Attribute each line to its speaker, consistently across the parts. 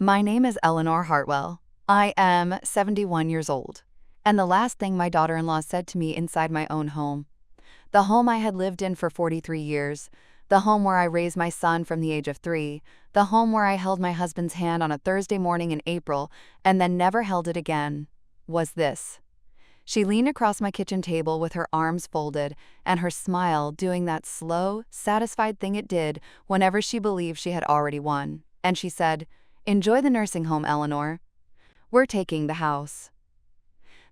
Speaker 1: My name is Eleanor Hartwell. I am 71 years old. And the last thing my daughter-in-law said to me inside my own home, the home I had lived in for 43 years, the home where I raised my son from the age of 3, the home where I held my husband's hand on a Thursday morning in April and then never held it again, was this. She leaned across my kitchen table with her arms folded and her smile doing that slow, satisfied thing it did whenever she believed she had already won. And she said, "Enjoy the nursing home, Eleanor. We're taking the house."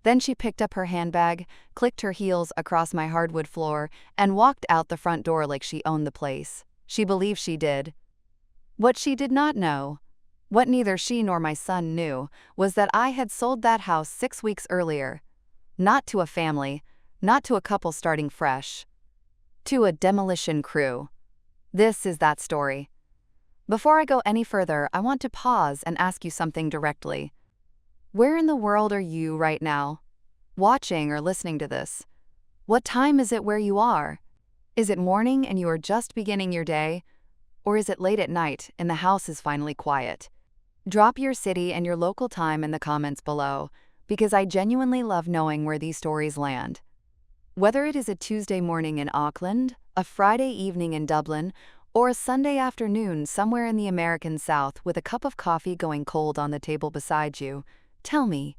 Speaker 1: Then she picked up her handbag, clicked her heels across my hardwood floor, and walked out the front door like she owned the place. She believed she did. What she did not know, what neither she nor my son knew, was that I had sold that house 6 weeks earlier. Not to a family, not to a couple starting fresh. To a demolition crew. This is that story. Before I go any further, I want to pause and ask you something directly. Where in the world are you right now? Watching or listening to this? What time is it where you are? Is it morning and you are just beginning your day? Or is it late at night and the house is finally quiet? Drop your city and your local time in the comments below, because I genuinely love knowing where these stories land. Whether it is a Tuesday morning in Auckland, a Friday evening in Dublin, or a Sunday afternoon somewhere in the American South with a cup of coffee going cold on the table beside you, tell me.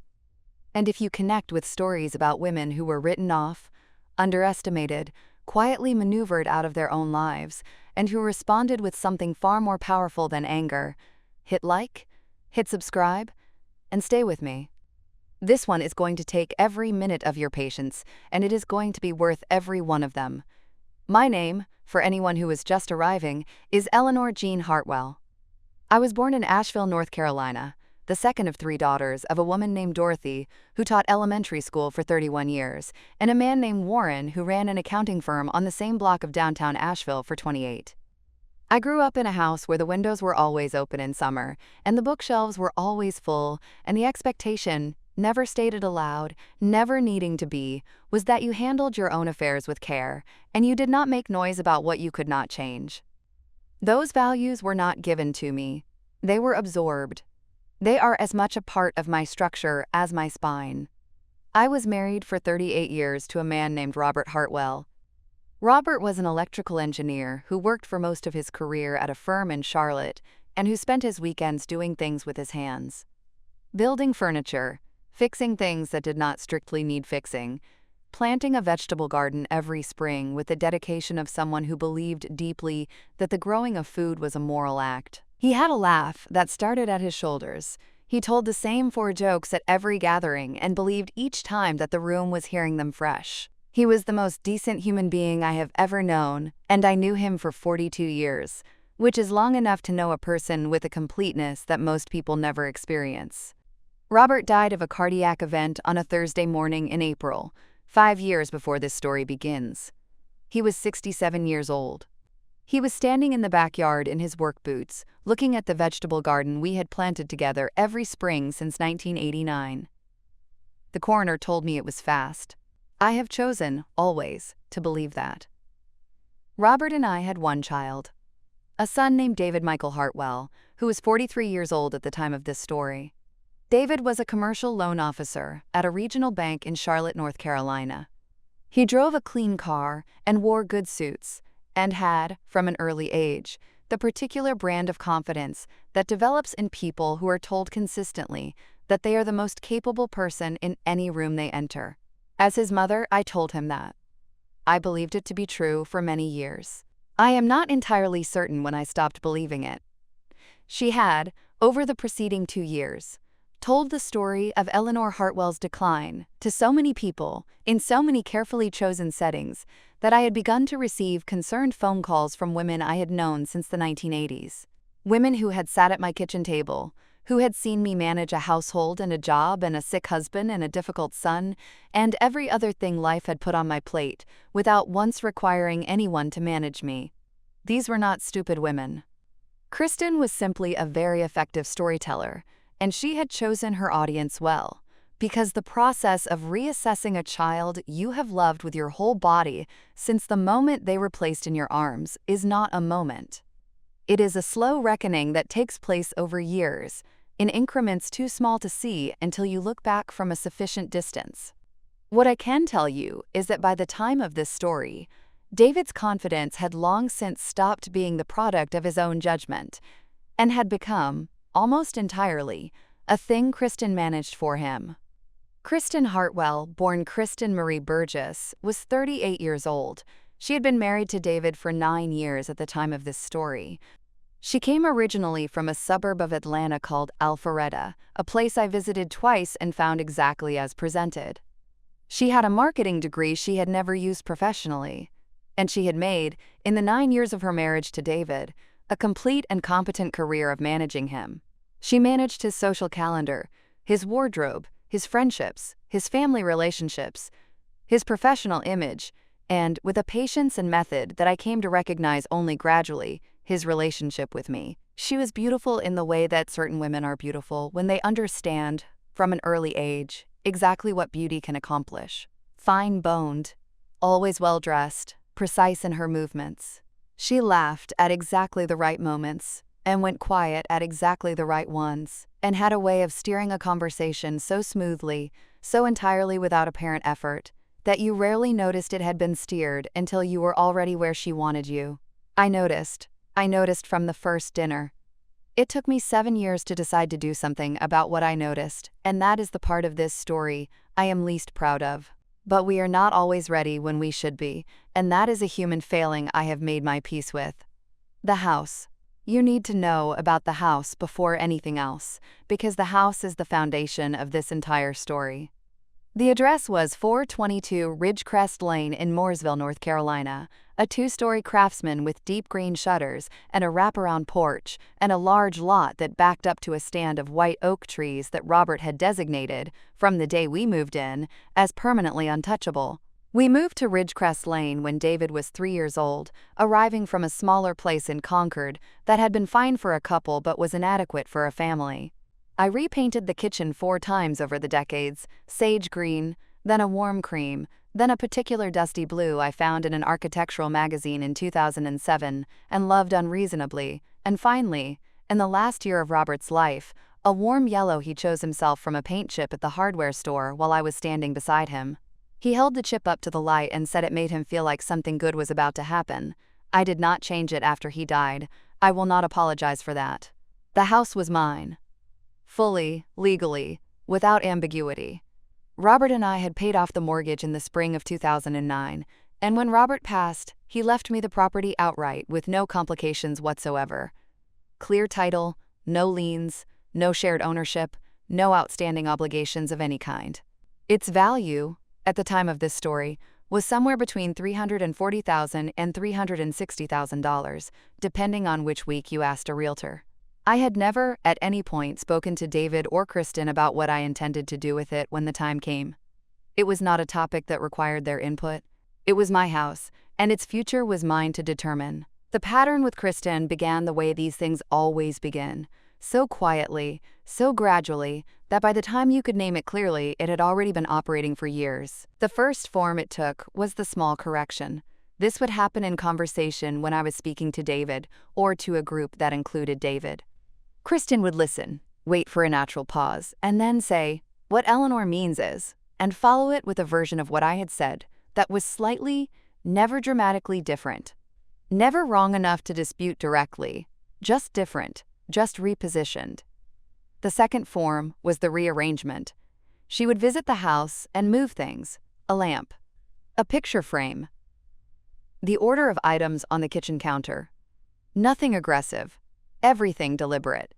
Speaker 1: And if you connect with stories about women who were written off, underestimated, quietly maneuvered out of their own lives, and who responded with something far more powerful than anger, hit like, hit subscribe, and stay with me. This one is going to take every minute of your patience, and it is going to be worth every one of them. My name, for anyone who is just arriving, is Eleanor Jean Hartwell. I was born in Asheville, North Carolina, the second of 3 daughters of a woman named Dorothy, who taught elementary school for 31 years, and a man named Warren, who ran an accounting firm on the same block of downtown Asheville for 28. I grew up in a house where the windows were always open in summer, and the bookshelves were always full, and the expectation, never stated aloud, never needing to be, was that you handled your own affairs with care, and you did not make noise about what you could not change. Those values were not given to me. They were absorbed. They are as much a part of my structure as my spine. I was married for 38 years to a man named Robert Hartwell. Robert was an electrical engineer who worked for most of his career at a firm in Charlotte and who spent his weekends doing things with his hands. Building furniture, fixing things that did not strictly need fixing, planting a vegetable garden every spring with the dedication of someone who believed deeply that the growing of food was a moral act. He had a laugh that started at his shoulders. He told the same 4 jokes at every gathering and believed each time that the room was hearing them fresh. He was the most decent human being I have ever known, and I knew him for 42 years, which is long enough to know a person with a completeness that most people never experience. Robert died of a cardiac event on a Thursday morning in April, 5 years before this story begins. He was 67 years old. He was standing in the backyard in his work boots, looking at the vegetable garden we had planted together every spring since 1989. The coroner told me it was fast. I have chosen, always, to believe that. Robert and I had one child, a son named David Michael Hartwell, who was 43 years old at the time of this story. David was a commercial loan officer at a regional bank in Charlotte, North Carolina. He drove a clean car and wore good suits, and had, from an early age, the particular brand of confidence that develops in people who are told consistently that they are the most capable person in any room they enter. As his mother, I told him that. I believed it to be true for many years. I am not entirely certain when I stopped believing it. She had, over the preceding 2 years, told the story of Eleanor Hartwell's decline to so many people in so many carefully chosen settings that I had begun to receive concerned phone calls from women I had known since the 1980s. Women who had sat at my kitchen table, who had seen me manage a household and a job and a sick husband and a difficult son, and every other thing life had put on my plate, without once requiring anyone to manage me. These were not stupid women. Kristen was simply a very effective storyteller, and she had chosen her audience well, because the process of reassessing a child you have loved with your whole body since the moment they were placed in your arms is not a moment. It is a slow reckoning that takes place over years, in increments too small to see until you look back from a sufficient distance. What I can tell you is that by the time of this story, David's confidence had long since stopped being the product of his own judgment and had become, almost entirely, a thing Kristen managed for him. Kristen Hartwell, born Kristen Marie Burgess, was 38 years old. She had been married to David for 9 years at the time of this story. She came originally from a suburb of Atlanta called Alpharetta, a place I visited twice and found exactly as presented. She had a marketing degree she had never used professionally, and she had made, in the 9 years of her marriage to David, a complete and competent career of managing him. She managed his social calendar, his wardrobe, his friendships, his family relationships, his professional image, and, with a patience and method that I came to recognize only gradually, his relationship with me. She was beautiful in the way that certain women are beautiful when they understand, from an early age, exactly what beauty can accomplish. Fine-boned, always well-dressed, precise in her movements. She laughed at exactly the right moments and went quiet at exactly the right ones, and had a way of steering a conversation so smoothly, so entirely without apparent effort, that you rarely noticed it had been steered until you were already where she wanted you. I noticed from the first dinner. It took me 7 years to decide to do something about what I noticed, and that is the part of this story I am least proud of. But we are not always ready when we should be, and that is a human failing I have made my peace with. The house. You need to know about the house before anything else, because the house is the foundation of this entire story. The address was 422 Ridgecrest Lane in Mooresville, North Carolina, a 2-story craftsman with deep green shutters and a wraparound porch, and a large lot that backed up to a stand of white oak trees that Robert had designated, from the day we moved in, as permanently untouchable. We moved to Ridgecrest Lane when David was 3 years old, arriving from a smaller place in Concord that had been fine for a couple but was inadequate for a family. I repainted the kitchen 4 times over the decades, sage green, then a warm cream, then a particular dusty blue I found in an architectural magazine in 2007 and loved unreasonably, and finally, in the last year of Robert's life, a warm yellow he chose himself from a paint chip at the hardware store while I was standing beside him. He held the chip up to the light and said it made him feel like something good was about to happen. I did not change it after he died. I will not apologize for that. The house was mine. Fully, legally, without ambiguity. Robert and I had paid off the mortgage in the spring of 2009, and when Robert passed, he left me the property outright with no complications whatsoever. Clear title, no liens, no shared ownership, no outstanding obligations of any kind. Its value, at the time of this story, was somewhere between $340,000 and $360,000, depending on which week you asked a realtor. I had never, at any point, spoken to David or Kristen about what I intended to do with it when the time came. It was not a topic that required their input. It was my house, and its future was mine to determine. The pattern with Kristen began the way these things always begin, so quietly, so gradually, that by the time you could name it clearly, it had already been operating for years. The first form it took was the small correction. This would happen in conversation when I was speaking to David, or to a group that included David. Kristen would listen, wait for a natural pause, and then say, "What Eleanor means is," and follow it with a version of what I had said that was slightly, never dramatically different. Never wrong enough to dispute directly, just different, just repositioned. The second form was the rearrangement. She would visit the house and move things, a lamp, a picture frame, the order of items on the kitchen counter. Nothing aggressive, everything deliberate.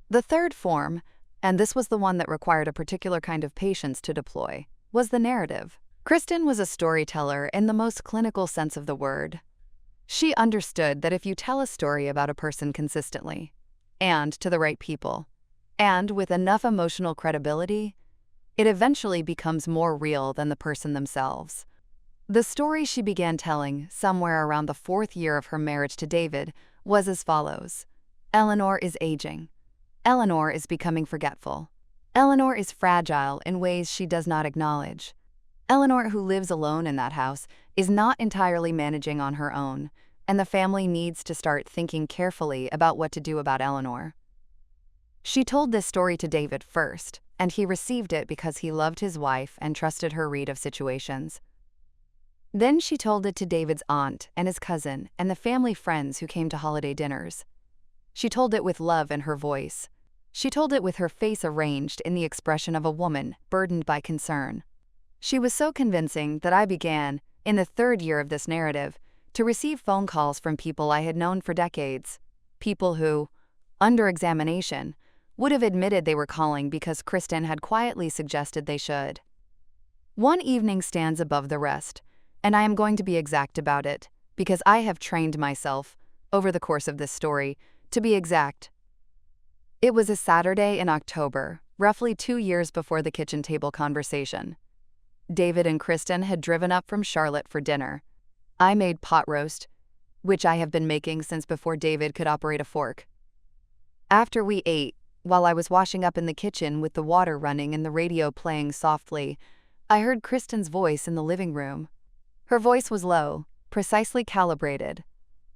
Speaker 1: The third form, and this was the one that required a particular kind of patience to deploy, was the narrative. Kristen was a storyteller in the most clinical sense of the word. She understood that if you tell a story about a person consistently, and to the right people, and with enough emotional credibility, it eventually becomes more real than the person themselves. The story she began telling, somewhere around the 4th year of her marriage to David, was as follows. Eleanor is aging. Eleanor is becoming forgetful. Eleanor is fragile in ways she does not acknowledge. Eleanor, who lives alone in that house, is not entirely managing on her own, and the family needs to start thinking carefully about what to do about Eleanor. She told this story to David first, and he received it because he loved his wife and trusted her read of situations. Then she told it to David's aunt and his cousin and the family friends who came to holiday dinners. She told it with love in her voice. She told it with her face arranged in the expression of a woman burdened by concern. She was so convincing that I began, in the third year of this narrative, to receive phone calls from people I had known for decades, people who, under examination, would have admitted they were calling because Kristen had quietly suggested they should. One evening stands above the rest, and I am going to be exact about it, because I have trained myself, over the course of this story, to be exact. It was a Saturday in October, roughly 2 years before the kitchen table conversation. David and Kristen had driven up from Charlotte for dinner. I made pot roast, which I have been making since before David could operate a fork. After we ate, while I was washing up in the kitchen with the water running and the radio playing softly, I heard Kristen's voice in the living room. Her voice was low, precisely calibrated.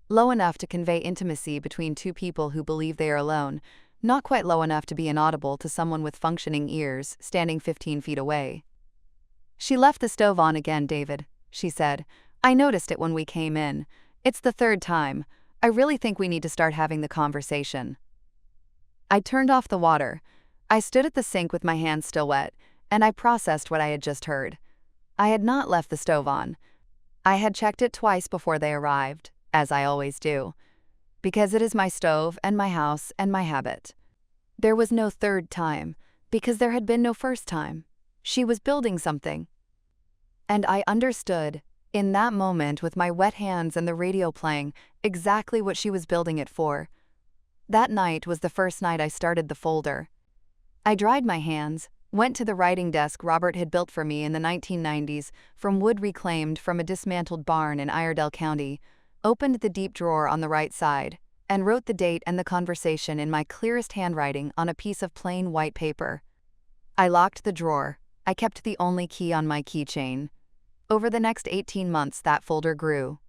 Speaker 1: Low enough to convey intimacy between two people who believe they are alone, not quite low enough to be inaudible to someone with functioning ears standing 15 feet away. "She left the stove on again, David," she said. "I noticed it when we came in. It's the third time. I really think we need to start having the conversation." I turned off the water. I stood at the sink with my hands still wet, and I processed what I had just heard. I had not left the stove on. I had checked it twice before they arrived, as I always do, because it is my stove and my house and my habit. There was no third time, because there had been no first time. She was building something. And I understood, in that moment with my wet hands and the radio playing, exactly what she was building it for. That night was the first night I started the folder. I dried my hands, went to the writing desk Robert had built for me in the 1990s from wood reclaimed from a dismantled barn in Iredell County, opened the deep drawer on the right side, and wrote the date and the conversation in my clearest handwriting on a piece of plain white paper. I locked the drawer. I kept the only key on my keychain. Over the next 18 months, that folder grew.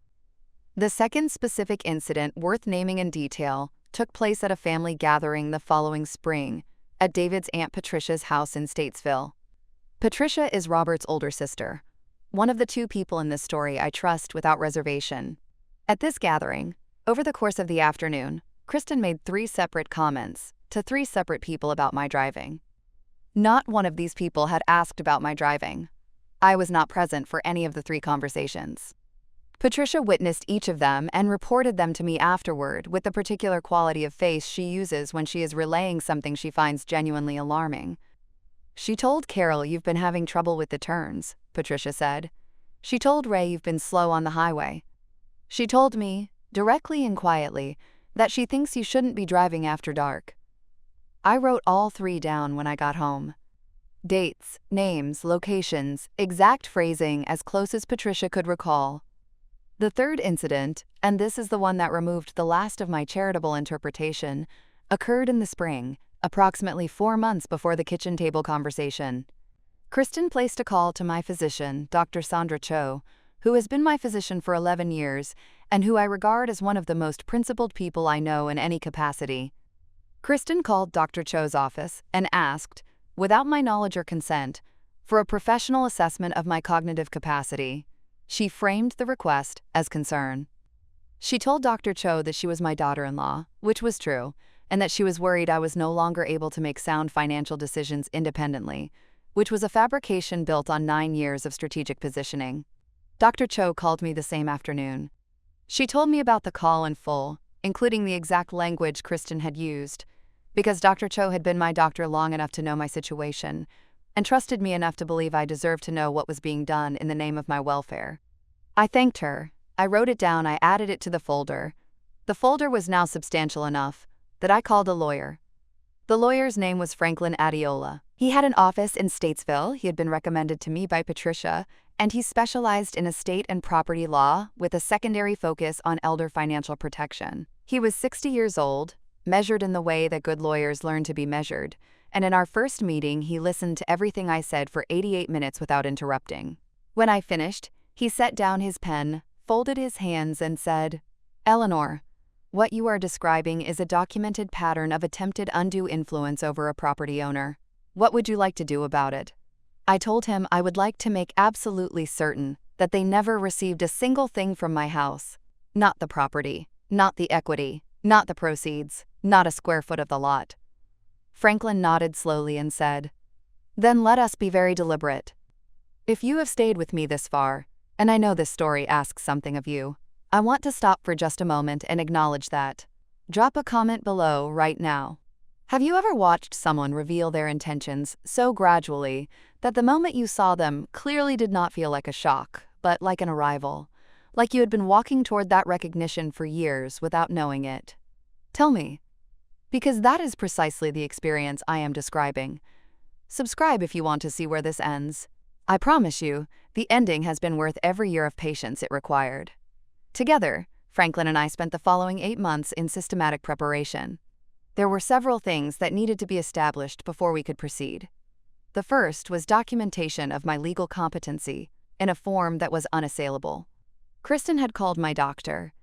Speaker 1: The second specific incident worth naming in detail took place at a family gathering the following spring, at David's Aunt Patricia's house in Statesville. Patricia is Robert's older sister, one of the two people in this story I trust without reservation. At this gathering, over the course of the afternoon, Kristen made 3 separate comments to 3 separate people about my driving. Not one of these people had asked about my driving. I was not present for any of the 3 conversations. Patricia witnessed each of them and reported them to me afterward with the particular quality of face she uses when she is relaying something she finds genuinely alarming. "She told Carol you've been having trouble with the turns," Patricia said. "She told Ray you've been slow on the highway. She told me, directly and quietly, that she thinks you shouldn't be driving after dark." I wrote all 3 down when I got home. Dates, names, locations, exact phrasing as close as Patricia could recall. The third incident, and this is the one that removed the last of my charitable interpretation, occurred in the spring, approximately 4 months before the kitchen table conversation. Kristen placed a call to my physician, Dr. Sandra Cho, who has been my physician for 11 years and who I regard as one of the most principled people I know in any capacity. Kristen called Dr. Cho's office and asked, without my knowledge or consent, for a professional assessment of my cognitive capacity. She framed the request as concern. She told Dr. Cho that she was my daughter-in-law, which was true, and that she was worried I was no longer able to make sound financial decisions independently, which was a fabrication built on 9 years of strategic positioning. Dr. Cho called me the same afternoon. She told me about the call in full, including the exact language Kristen had used, because Dr. Cho had been my doctor long enough to know my situation, and trusted me enough to believe I deserved to know what was being done in the name of my welfare. I thanked her. I wrote it down. I added it to the folder. The folder was now substantial enough that I called a lawyer. The lawyer's name was Franklin Adiola. He had an office in Statesville. He had been recommended to me by Patricia, and he specialized in estate and property law with a secondary focus on elder financial protection. He was 60 years old, measured in the way that good lawyers learn to be measured, and in our first meeting he listened to everything I said for 88 minutes without interrupting. When I finished, he set down his pen, folded his hands and said, "Eleanor, What you are describing is a documented pattern of attempted undue influence over a property owner. What would you like to do about it? I told him I would like to make absolutely certain that they never received a single thing from my house. Not the property, not the equity, not the proceeds, not a square foot of the lot. Franklin nodded slowly and said, "Then let us be very deliberate. If you have stayed with me this far, and I know this story asks something of you, I want to stop for just a moment and acknowledge that. Drop a comment below right now. Have you ever watched someone reveal their intentions so gradually that the moment you saw them clearly did not feel like a shock, but like an arrival? Like you had been walking toward that recognition for years without knowing it? Tell me, because that is precisely the experience I am describing. Subscribe if you want to see where this ends. I promise you, the ending has been worth every year of patience it required." Together, Franklin and I spent the following 8 months in systematic preparation. There were several things that needed to be established before we could proceed. The first was documentation of my legal competency in a form that was unassailable. Kristen had called my doctor.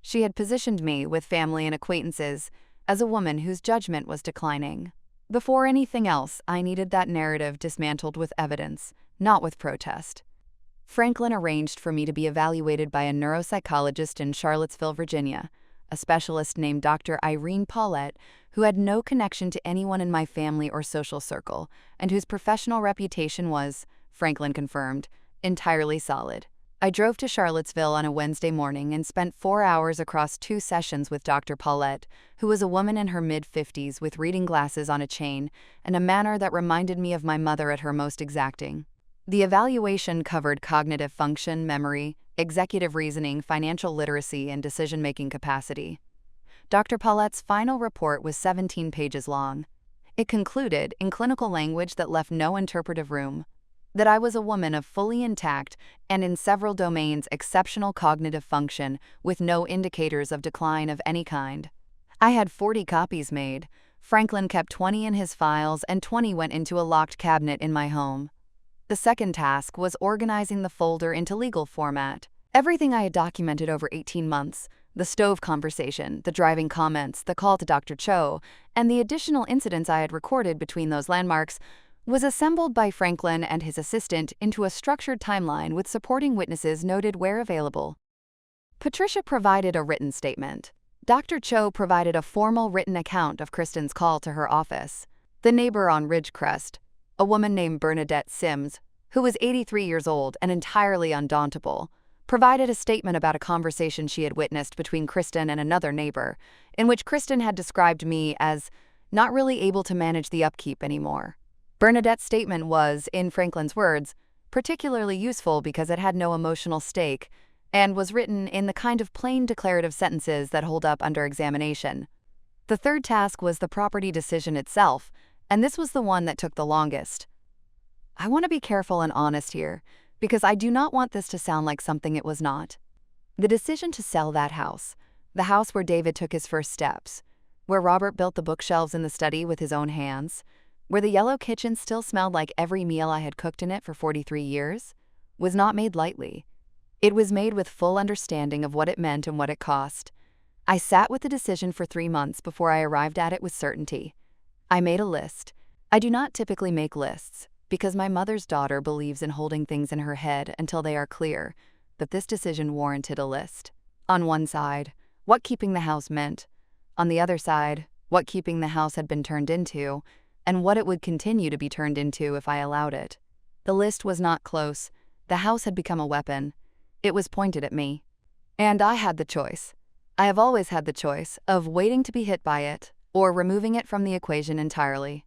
Speaker 1: She had positioned me with family and acquaintances as a woman whose judgment was declining. Before anything else, I needed that narrative dismantled with evidence, not with protest. Franklin arranged for me to be evaluated by a neuropsychologist in Charlottesville, Virginia, a specialist named Dr. Irene Paulette, who had no connection to anyone in my family or social circle, and whose professional reputation was, Franklin confirmed, entirely solid. I drove to Charlottesville on a Wednesday morning and spent 4 hours across 2 sessions with Dr. Paulette, who was a woman in her mid-50s with reading glasses on a chain and a manner that reminded me of my mother at her most exacting. The evaluation covered cognitive function, memory, executive reasoning, financial literacy, and decision-making capacity. Dr. Paulette's final report was 17 pages long. It concluded, in clinical language that left no interpretive room, that I was a woman of fully intact and in several domains exceptional cognitive function with no indicators of decline of any kind. I had 40 copies made. Franklin kept 20 in his files and 20 went into a locked cabinet in my home. The second task was organizing the folder into legal format. Everything I had documented over 18 months, the stove conversation, the driving comments, the call to Dr. Cho, and the additional incidents I had recorded between those landmarks, was assembled by Franklin and his assistant into a structured timeline with supporting witnesses noted where available. Patricia provided a written statement. Dr. Cho provided a formal written account of Kristen's call to her office. The neighbor on Ridgecrest, a woman named Bernadette Sims, who was 83 years old and entirely undauntable, provided a statement about a conversation she had witnessed between Kristen and another neighbor, in which Kristen had described me as not really able to manage the upkeep anymore. Bernadette's statement was, in Franklin's words, particularly useful because it had no emotional stake and was written in the kind of plain declarative sentences that hold up under examination. The third task was the property decision itself, and this was the one that took the longest. I want to be careful and honest here, because I do not want this to sound like something it was not. The decision to sell that house, the house where David took his first steps, where Robert built the bookshelves in the study with his own hands, where the yellow kitchen still smelled like every meal I had cooked in it for 43 years, was not made lightly. It was made with full understanding of what it meant and what it cost. I sat with the decision for 3 months before I arrived at it with certainty. I made a list. I do not typically make lists, because my mother's daughter believes in holding things in her head until they are clear, but this decision warranted a list. On one side, what keeping the house meant. On the other side, what keeping the house had been turned into, and what it would continue to be turned into if I allowed it. The list was not close. The house had become a weapon. It was pointed at me. And I had the choice. I have always had the choice of waiting to be hit by it or removing it from the equation entirely.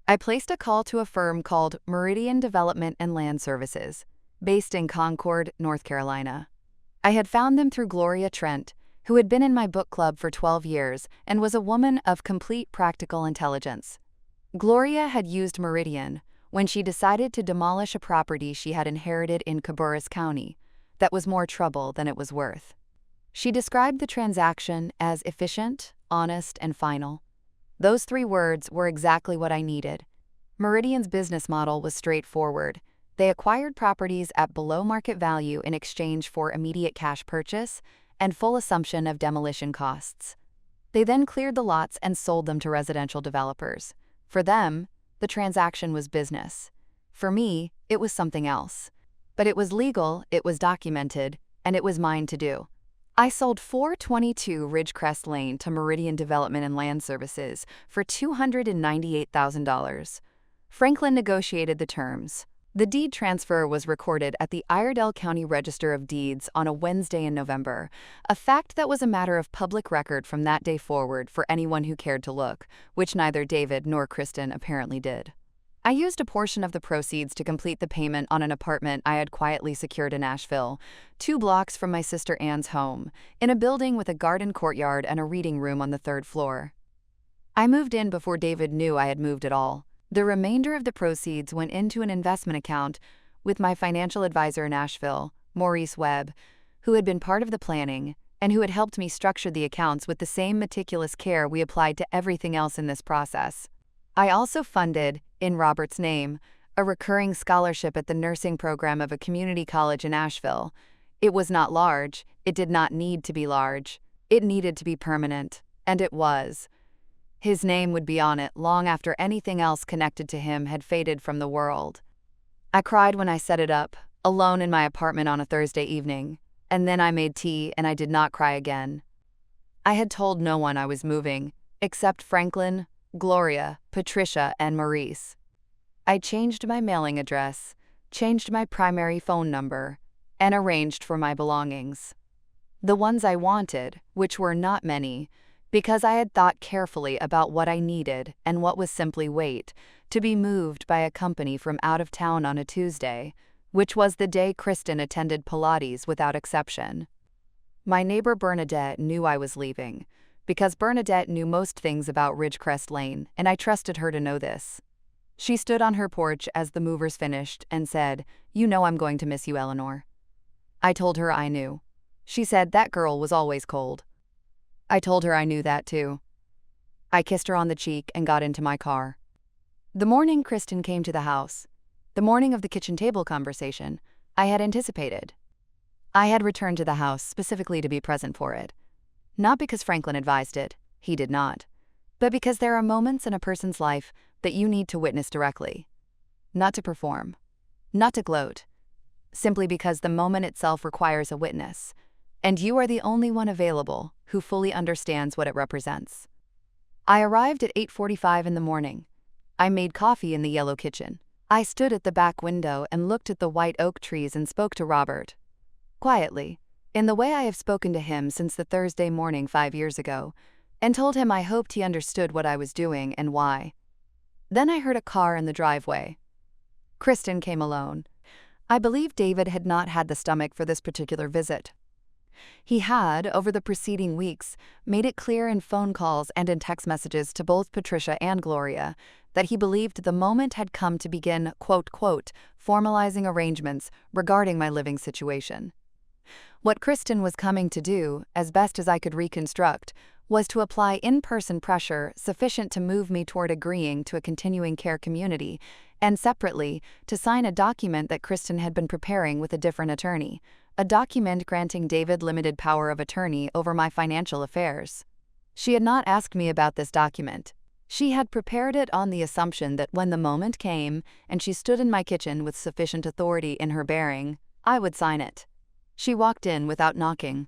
Speaker 1: I placed a call to a firm called Meridian Development and Land Services, based in Concord, North Carolina. I had found them through Gloria Trent, who had been in my book club for 12 years and was a woman of complete practical intelligence. Gloria had used Meridian when she decided to demolish a property she had inherited in Cabarrus County that was more trouble than it was worth. She described the transaction as efficient, honest, and final. Those 3 words were exactly what I needed. Meridian's business model was straightforward. They acquired properties at below market value in exchange for immediate cash purchase and full assumption of demolition costs. They then cleared the lots and sold them to residential developers. For them, the transaction was business. For me, it was something else. But it was legal, it was documented, and it was mine to do. I sold 422 Ridgecrest Lane to Meridian Development and Land Services for $298,000. Franklin negotiated the terms. The deed transfer was recorded at the Iredell County Register of Deeds on a Wednesday in November, a fact that was a matter of public record from that day forward for anyone who cared to look, which neither David nor Kristen apparently did. I used a portion of the proceeds to complete the payment on an apartment I had quietly secured in Asheville, 2 blocks from my sister Anne's home, in a building with a garden courtyard and a reading room on the 3rd floor. I moved in before David knew I had moved at all. The remainder of the proceeds went into an investment account with my financial advisor in Asheville, Maurice Webb, who had been part of the planning and who had helped me structure the accounts with the same meticulous care we applied to everything else in this process. I also funded, in Robert's name, a recurring scholarship at the nursing program of a community college in Asheville. It was not large, it did not need to be large, it needed to be permanent, and it was. His name would be on it long after anything else connected to him had faded from the world. I cried when I set it up, alone in my apartment on a Thursday evening, and then I made tea and I did not cry again. I had told no one I was moving, except Franklin, Gloria, Patricia, and Maurice. I changed my mailing address, changed my primary phone number, and arranged for my belongings. The ones I wanted, which were not many, because I had thought carefully about what I needed and what was simply wait, to be moved by a company from out of town on a Tuesday, which was the day Kristen attended Pilates without exception. My neighbor Bernadette knew I was leaving, because Bernadette knew most things about Ridgecrest Lane, and I trusted her to know this. She stood on her porch as the movers finished and said, "You know I'm going to miss you, Eleanor." I told her I knew. She said that girl was always cold. I told her I knew that too. I kissed her on the cheek and got into my car. The morning Kristen came to the house, the morning of the kitchen table conversation, I had anticipated. I had returned to the house specifically to be present for it. Not because Franklin advised it, he did not, but because there are moments in a person's life that you need to witness directly. Not to perform, not to gloat, simply because the moment itself requires a witness, and you are the only one available who fully understands what it represents. I arrived at 8:45 in the morning. I made coffee in the yellow kitchen. I stood at the back window and looked at the white oak trees and spoke to Robert. Quietly, in the way I have spoken to him since the Thursday morning 5 years ago, and told him I hoped he understood what I was doing and why. Then I heard a car in the driveway. Kristen came alone. I believe David had not had the stomach for this particular visit. He had, over the preceding weeks, made it clear in phone calls and in text messages to both Patricia and Gloria that he believed the moment had come to begin, quote, formalizing arrangements regarding my living situation. What Kristen was coming to do, as best as I could reconstruct, was to apply in-person pressure sufficient to move me toward agreeing to a continuing care community, and separately, to sign a document that Kristen had been preparing with a different attorney, a document granting David limited power of attorney over my financial affairs. She had not asked me about this document. She had prepared it on the assumption that when the moment came, and she stood in my kitchen with sufficient authority in her bearing, I would sign it. She walked in without knocking.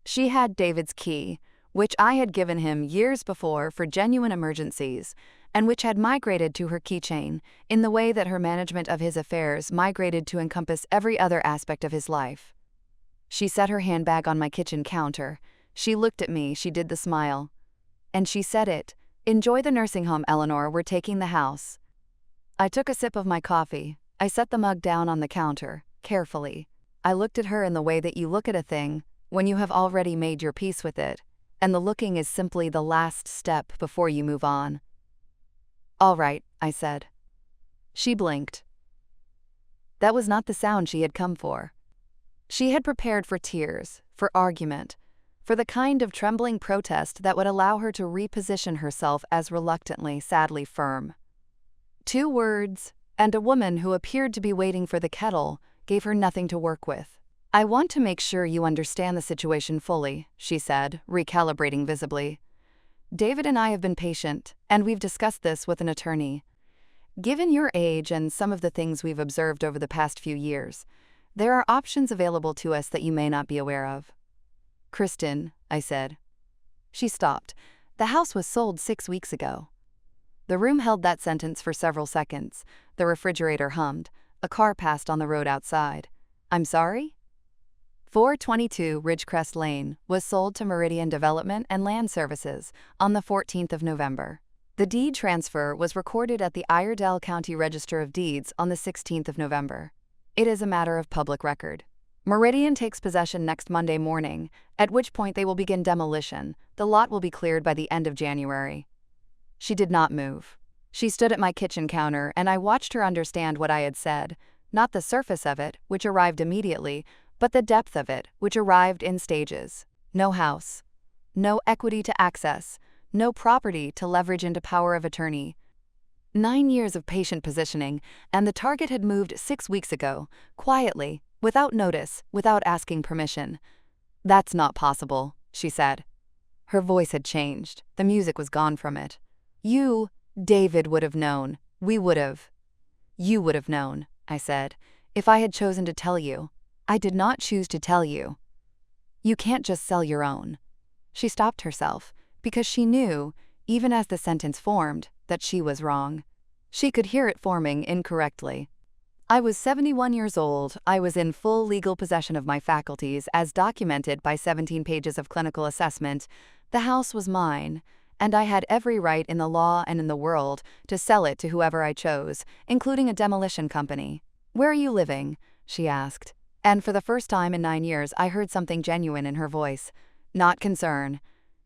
Speaker 1: She had David's key, which I had given him years before for genuine emergencies, and which had migrated to her keychain in the way that her management of his affairs migrated to encompass every other aspect of his life. She set her handbag on my kitchen counter. She looked at me, she did the smile. And she said it, "Enjoy the nursing home, Eleanor, we're taking the house." I took a sip of my coffee. I set the mug down on the counter, carefully. I looked at her in the way that you look at a thing when you have already made your peace with it, and the looking is simply the last step before you move on. "All right," I said. She blinked. That was not the sound she had come for. She had prepared for tears, for argument, for the kind of trembling protest that would allow her to reposition herself as reluctantly, sadly firm. 2 words, and a woman who appeared to be waiting for the kettle gave her nothing to work with. "I want to make sure you understand the situation fully," she said, recalibrating visibly. David and I have been patient, and we've discussed this with an attorney. Given your age and some of the things we've observed over the past few years, there are options available to us that you may not be aware of. Kristen, I said. She stopped. The house was sold 6 weeks ago. The room held that sentence for several seconds. The refrigerator hummed. A car passed on the road outside. I'm sorry? 422 Ridgecrest Lane was sold to Meridian Development and Land Services on the 14th of November. The deed transfer was recorded at the Iredell County Register of Deeds on the 16th of November. It is a matter of public record. Meridian takes possession next Monday morning, at which point they will begin demolition. The lot will be cleared by the end of January. She did not move. She stood at my kitchen counter, and I watched her understand what I had said, not the surface of it, which arrived immediately, but the depth of it, which arrived in stages. No house. No equity to access. No property to leverage into power of attorney. 9 years of patient positioning, and the target had moved 6 weeks ago, quietly, without notice, without asking permission. That's not possible, she said. Her voice had changed. The music was gone from it. You, David, would have known. We would have. You would have known, I said, if I had chosen to tell you. I did not choose to tell you. You can't just sell your own. She stopped herself, because she knew, even as the sentence formed, that she was wrong. She could hear it forming incorrectly. I was 71 years old. I was in full legal possession of my faculties, as documented by 17 pages of clinical assessment. The house was mine, and I had every right in the law and in the world to sell it to whoever I chose, including a demolition company. Where are you living? She asked. And for the first time in 9 years, I heard something genuine in her voice. Not concern.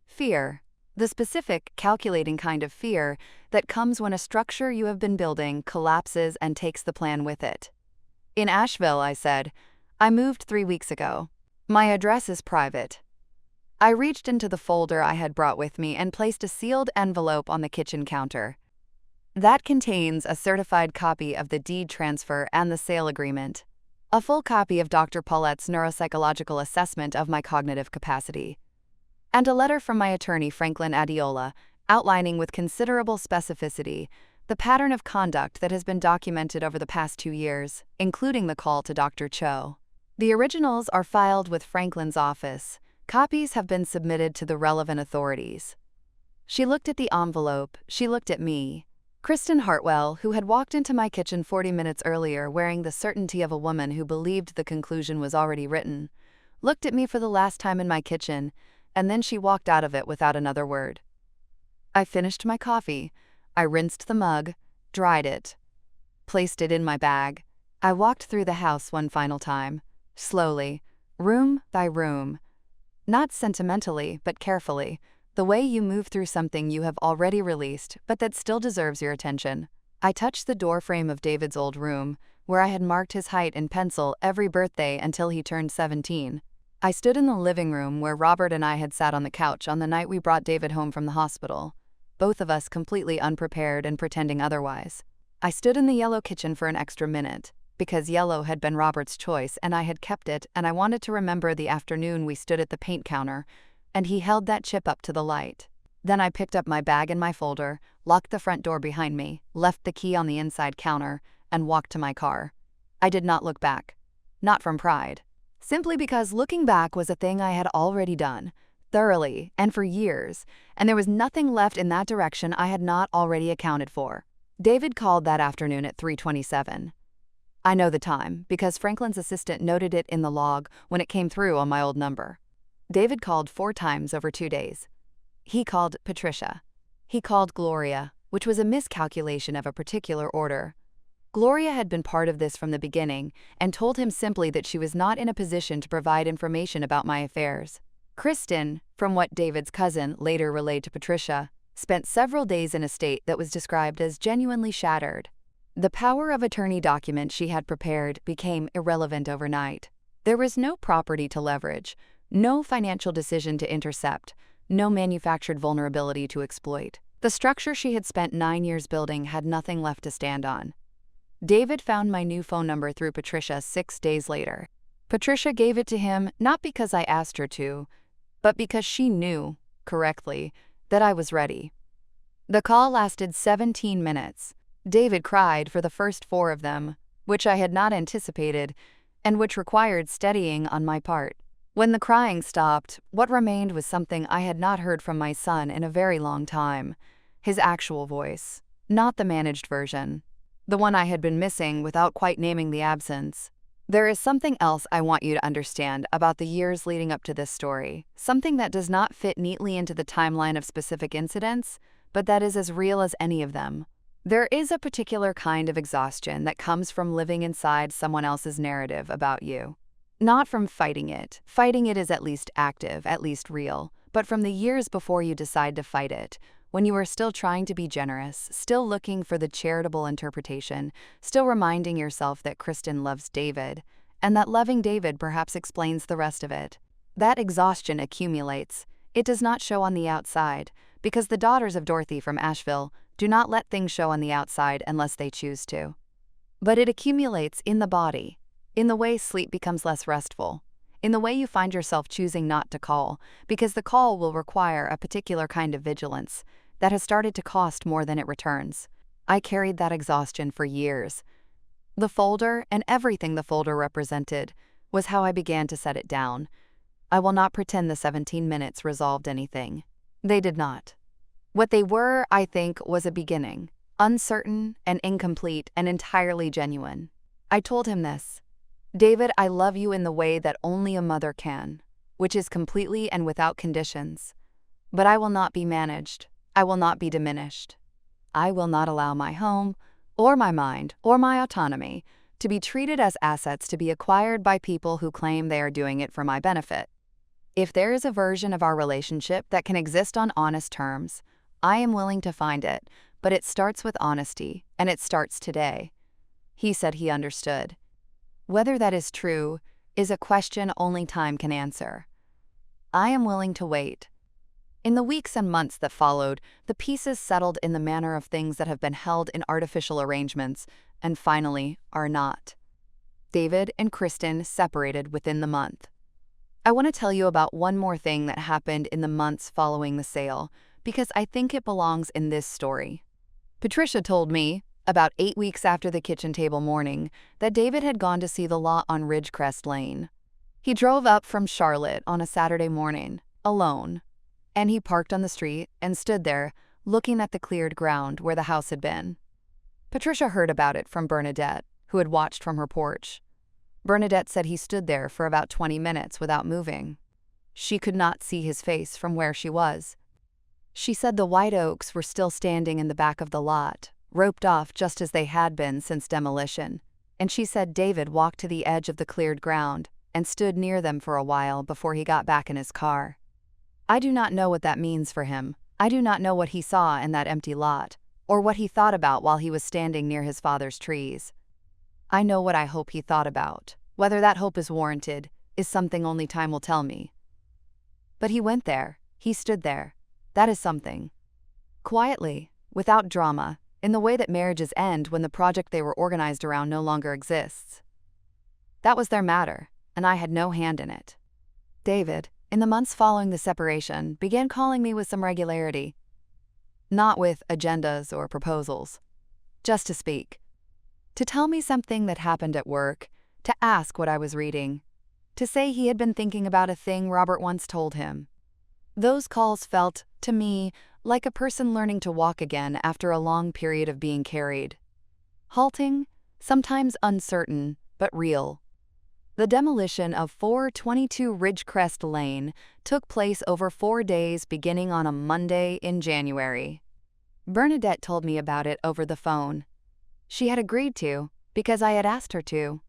Speaker 1: Fear. The specific, calculating kind of fear that comes when a structure you have been building collapses and takes the plan with it. In Asheville, I said. I moved 3 weeks ago. My address is private. I reached into the folder I had brought with me and placed a sealed envelope on the kitchen counter. That contains a certified copy of the deed transfer and the sale agreement. A full copy of Dr. Paulette's neuropsychological assessment of my cognitive capacity. And a letter from my attorney, Franklin Adiola, outlining with considerable specificity the pattern of conduct that has been documented over the past 2 years, including the call to Dr. Cho. The originals are filed with Franklin's office. Copies have been submitted to the relevant authorities. She looked at the envelope. She looked at me. Kristen Hartwell, who had walked into my kitchen 40 minutes earlier wearing the certainty of a woman who believed the conclusion was already written, looked at me for the last time in my kitchen, and then she walked out of it without another word. I finished my coffee. I rinsed the mug, dried it, placed it in my bag. I walked through the house one final time, slowly, room by room. Not sentimentally, but carefully, the way you move through something you have already released, but that still deserves your attention. I touched the doorframe of David's old room, where I had marked his height in pencil every birthday until he turned 17. I stood in the living room where Robert and I had sat on the couch on the night we brought David home from the hospital, both of us completely unprepared and pretending otherwise. I stood in the yellow kitchen for an extra minute, because yellow had been Robert's choice and I had kept it, and I wanted to remember the afternoon we stood at the paint counter, and he held that chip up to the light. Then I picked up my bag and my folder, locked the front door behind me, left the key on the inside counter, and walked to my car. I did not look back. Not from pride. Simply because looking back was a thing I had already done, thoroughly, and for years, and there was nothing left in that direction I had not already accounted for. David called that afternoon at 3:27. I know the time, because Franklin's assistant noted it in the log when it came through on my old number. David called 4 times over 2 days. He called Patricia. He called Gloria, which was a miscalculation of a particular order. Gloria had been part of this from the beginning and told him simply that she was not in a position to provide information about my affairs. Kristen, from what David's cousin later relayed to Patricia, spent several days in a state that was described as genuinely shattered. The power of attorney document she had prepared became irrelevant overnight. There was no property to leverage, no financial decision to intercept, no manufactured vulnerability to exploit. The structure she had spent 9 years building had nothing left to stand on. David found my new phone number through Patricia 6 days later. Patricia gave it to him not because I asked her to, but because she knew, correctly, that I was ready. The call lasted 17 minutes. David cried for the first 4 of them, which I had not anticipated, and which required steadying on my part. When the crying stopped, what remained was something I had not heard from my son in a very long time. His actual voice, not the managed version. The one I had been missing without quite naming the absence. There is something else I want you to understand about the years leading up to this story, something that does not fit neatly into the timeline of specific incidents, but that is as real as any of them. There is a particular kind of exhaustion that comes from living inside someone else's narrative about you. Not from fighting it. Fighting it is at least active, at least real, but from the years before you decide to fight it, when you are still trying to be generous, still looking for the charitable interpretation, still reminding yourself that Kristen loves David, and that loving David perhaps explains the rest of it. That exhaustion accumulates. It does not show on the outside, because the daughters of Dorothy from Asheville do not let things show on the outside unless they choose to. But it accumulates in the body, in the way sleep becomes less restful, in the way you find yourself choosing not to call, because the call will require a particular kind of vigilance that has started to cost more than it returns. I carried that exhaustion for years. The folder and everything the folder represented was how I began to set it down. I will not pretend the 17 minutes resolved anything. They did not. What they were, I think, was a beginning, uncertain and incomplete and entirely genuine. I told him this. David, I love you in the way that only a mother can, which is completely and without conditions. But I will not be managed. I will not be diminished. I will not allow my home, or my mind, or my autonomy to be treated as assets to be acquired by people who claim they are doing it for my benefit. If there is a version of our relationship that can exist on honest terms, I am willing to find it, but it starts with honesty, and it starts today. He said he understood. Whether that is true is a question only time can answer. I am willing to wait. In the weeks and months that followed, the pieces settled in the manner of things that have been held in artificial arrangements, and finally are not. David and Kristen separated within the month. I want to tell you about one more thing that happened in the months following the sale, because I think it belongs in this story. Patricia told me, about 8 weeks after the kitchen table morning, that David had gone to see the lot on Ridgecrest Lane. He drove up from Charlotte on a Saturday morning, alone, and he parked on the street and stood there, looking at the cleared ground where the house had been. Patricia heard about it from Bernadette, who had watched from her porch. Bernadette said he stood there for about 20 minutes without moving. She could not see his face from where she was. She said the white oaks were still standing in the back of the lot, roped off just as they had been since demolition, and she said David walked to the edge of the cleared ground and stood near them for a while before he got back in his car. I do not know what that means for him. I do not know what he saw in that empty lot, or what he thought about while he was standing near his father's trees. I know what I hope he thought about. Whether that hope is warranted is something only time will tell me. But he went there. He stood there. That is something. Quietly, without drama, in the way that marriages end when the project they were organized around no longer exists. That was their matter, and I had no hand in it. David, in the months following the separation, began calling me with some regularity. Not with agendas or proposals. Just to speak. To tell me something that happened at work, to ask what I was reading, to say he had been thinking about a thing Robert once told him. Those calls felt, to me, like a person learning to walk again after a long period of being carried. Halting, sometimes uncertain, but real. The demolition of 422 Ridgecrest Lane took place over 4 days beginning on a Monday in January. Bernadette told me about it over the phone. She had agreed to, because I had asked her to.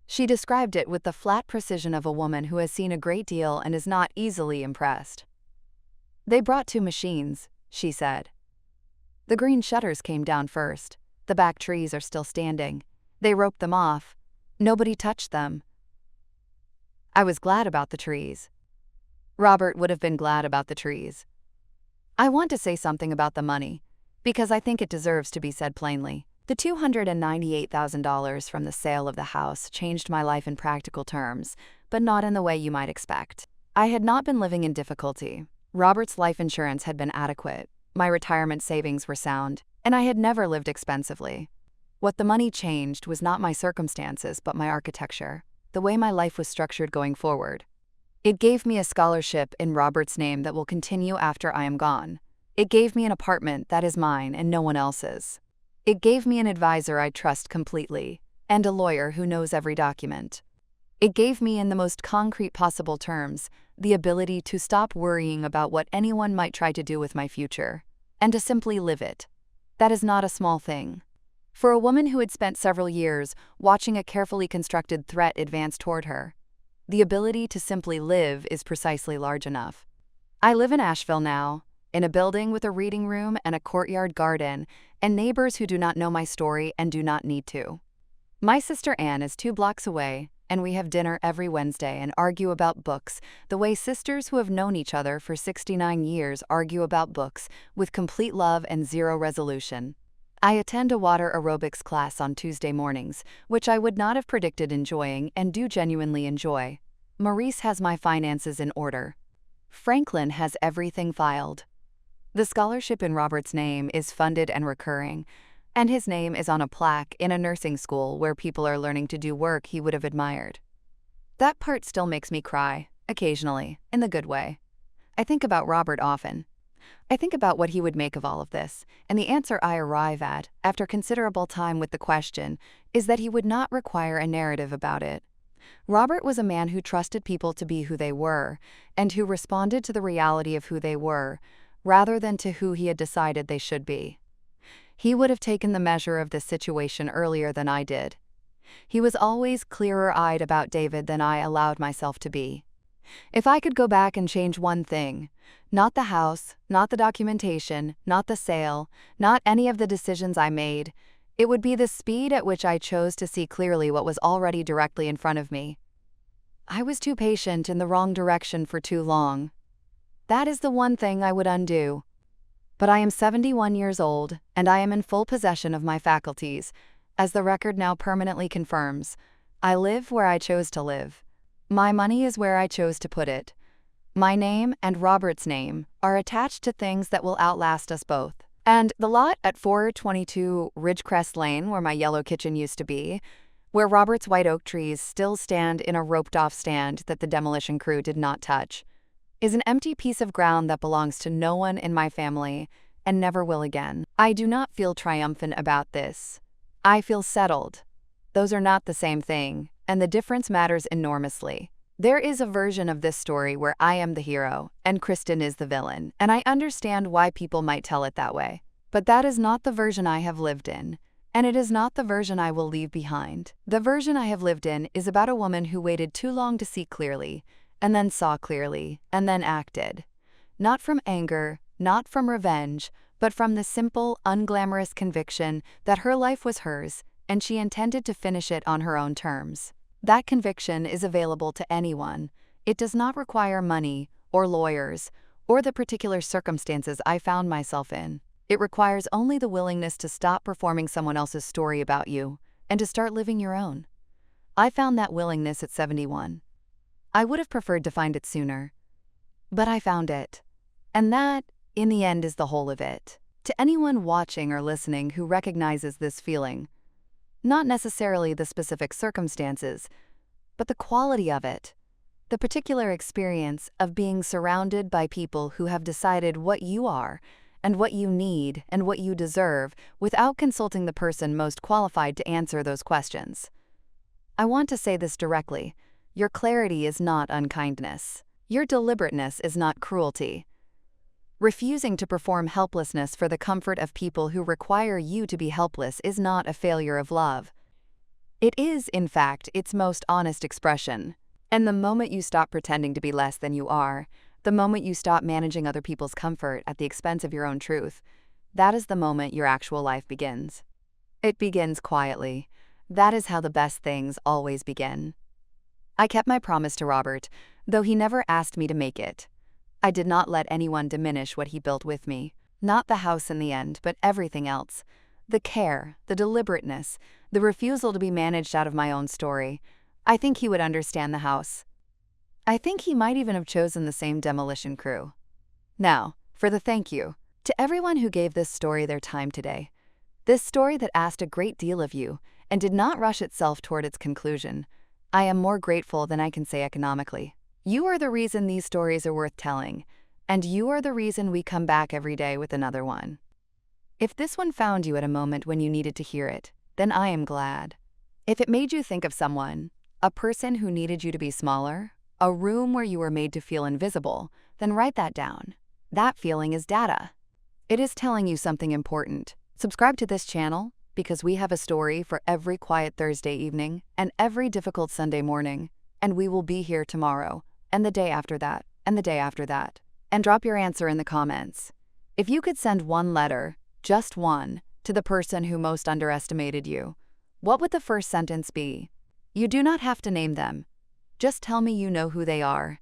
Speaker 1: She described it with the flat precision of a woman who has seen a great deal and is not easily impressed. They brought 2 machines, she said. The green shutters came down first. The back trees are still standing. They roped them off. Nobody touched them. I was glad about the trees. Robert would have been glad about the trees. I want to say something about the money, because I think it deserves to be said plainly. The $298,000 from the sale of the house changed my life in practical terms, but not in the way you might expect. I had not been living in difficulty. Robert's life insurance had been adequate, my retirement savings were sound, and I had never lived expensively. What the money changed was not my circumstances but my architecture, the way my life was structured going forward. It gave me a scholarship in Robert's name that will continue after I am gone. It gave me an apartment that is mine and no one else's. It gave me an advisor I trust completely, and a lawyer who knows every document. It gave me, in the most concrete possible terms, the ability to stop worrying about what anyone might try to do with my future, and to simply live it. That is not a small thing. For a woman who had spent several years watching a carefully constructed threat advance toward her, the ability to simply live is precisely large enough. I live in Asheville now, in a building with a reading room and a courtyard garden, and neighbors who do not know my story and do not need to. My sister Anne is 2 blocks away, and we have dinner every Wednesday and argue about books the way sisters who have known each other for 69 years argue about books, with complete love and zero resolution. I attend a water aerobics class on Tuesday mornings, which I would not have predicted enjoying and do genuinely enjoy. Maurice has my finances in order. Franklin has everything filed. The scholarship in Robert's name is funded and recurring, and his name is on a plaque in a nursing school where people are learning to do work he would have admired. That part still makes me cry, occasionally, in the good way. I think about Robert often. I think about what he would make of all of this, and the answer I arrive at, after considerable time with the question, is that he would not require a narrative about it. Robert was a man who trusted people to be who they were, and who responded to the reality of who they were, rather than to who he had decided they should be. He would have taken the measure of this situation earlier than I did. He was always clearer-eyed about David than I allowed myself to be. If I could go back and change one thing, not the house, not the documentation, not the sale, not any of the decisions I made, it would be the speed at which I chose to see clearly what was already directly in front of me. I was too patient in the wrong direction for too long. That is the one thing I would undo. But I am 71 years old, and I am in full possession of my faculties, as the record now permanently confirms. I live where I chose to live. My money is where I chose to put it. My name and Robert's name are attached to things that will outlast us both. And the lot at 422 Ridgecrest Lane, where my yellow kitchen used to be, where Robert's white oak trees still stand in a roped-off stand that the demolition crew did not touch, is an empty piece of ground that belongs to no one in my family and never will again. I do not feel triumphant about this. I feel settled. Those are not the same thing, and the difference matters enormously. There is a version of this story where I am the hero and Kristen is the villain, and I understand why people might tell it that way. But that is not the version I have lived in, and it is not the version I will leave behind. The version I have lived in is about a woman who waited too long to see clearly, and then saw clearly, and then acted. Not from anger, not from revenge, but from the simple, unglamorous conviction that her life was hers, and she intended to finish it on her own terms. That conviction is available to anyone. It does not require money, or lawyers, or the particular circumstances I found myself in. It requires only the willingness to stop performing someone else's story about you, and to start living your own. I found that willingness at 71. I would have preferred to find it sooner. But I found it. And that, in the end, is the whole of it. To anyone watching or listening who recognizes this feeling, not necessarily the specific circumstances, but the quality of it, the particular experience of being surrounded by people who have decided what you are and what you need and what you deserve without consulting the person most qualified to answer those questions. I want to say this directly. Your clarity is not unkindness. Your deliberateness is not cruelty. Refusing to perform helplessness for the comfort of people who require you to be helpless is not a failure of love. It is, in fact, its most honest expression. And the moment you stop pretending to be less than you are, the moment you stop managing other people's comfort at the expense of your own truth, that is the moment your actual life begins. It begins quietly. That is how the best things always begin. I kept my promise to Robert, though he never asked me to make it. I did not let anyone diminish what he built with me. Not the house in the end, but everything else. The care, the deliberateness, the refusal to be managed out of my own story. I think he would understand the house. I think he might even have chosen the same demolition crew. Now, for the thank you. To everyone who gave this story their time today. This story that asked a great deal of you and did not rush itself toward its conclusion. I am more grateful than I can say economically. You are the reason these stories are worth telling, and you are the reason we come back every day with another one. If this one found you at a moment when you needed to hear it, then I am glad. If it made you think of someone, a person who needed you to be smaller, a room where you were made to feel invisible, then write that down. That feeling is data. It is telling you something important. Subscribe to this channel because we have a story for every quiet Thursday evening and every difficult Sunday morning, and we will be here tomorrow, and the day after that, and the day after that. And drop your answer in the comments. If you could send one letter, just one, to the person who most underestimated you, what would the first sentence be? You do not have to name them. Just tell me you know who they are.